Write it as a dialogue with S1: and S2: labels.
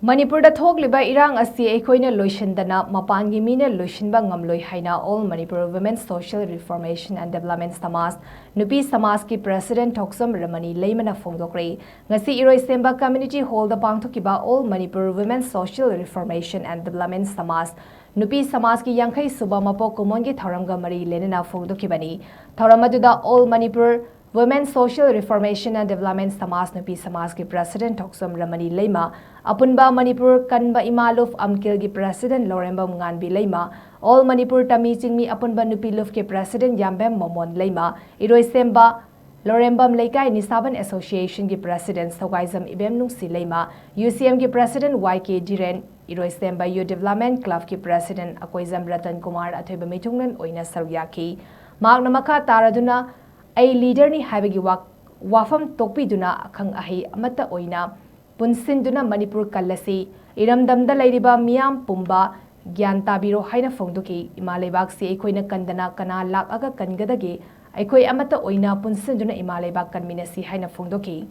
S1: Manipur Da Thokliba Erang Ashi Eikhoi Loisandana Mapan Meena Loisanba Ngamoi HAINA All Manipur Women's Social Reformation and Development SAMAJ NUPI SAMAJ ki President THOKCHOM RAMANI LEIMA PHONGDOK ngasi Loisanba Community Hall da pangthokiba All Manipur Women's Social Reformation and Development SAMAJ NUPI SAMAJ ki Yankhai Suba Mapok Kumon ki Thoramga Mari Lenina PHONGDOKibani Thoramadu All Manipur Women's Social Reformation and Development SAMAJ NUPI SAMAJ ki President THOKCHOM RAMANI LEIMA Apunba Manipur Kanba Imaluf Amkil ki President Loremba Nganbi LEIMA All Manipur Tami Chingmi Apunba NUPI Luf ki President Yambem Momon LEIMA Loisanba Lorembam Leikai Nisaban Association ki President Sogaizam Ibem Nungsi LEIMA UCM ki President YK Jiren Loisanba Youth Development Club ki President Akoizam Ratan Kumar Athoiba Mitungnan Oina Saryaki Magna Makha Taraduna A leader ni haibagi wafam tokpiduna akhang ahi amata oina punsinduna Manipur kallasi iramdamda lairiba miyam pumba gyan tabiro haina phongdoki imalebak si Eikhoina kandana kana lak aga kangadagi Eikhoi amata oina punsinduna imalebak kanminasi haina phongdoki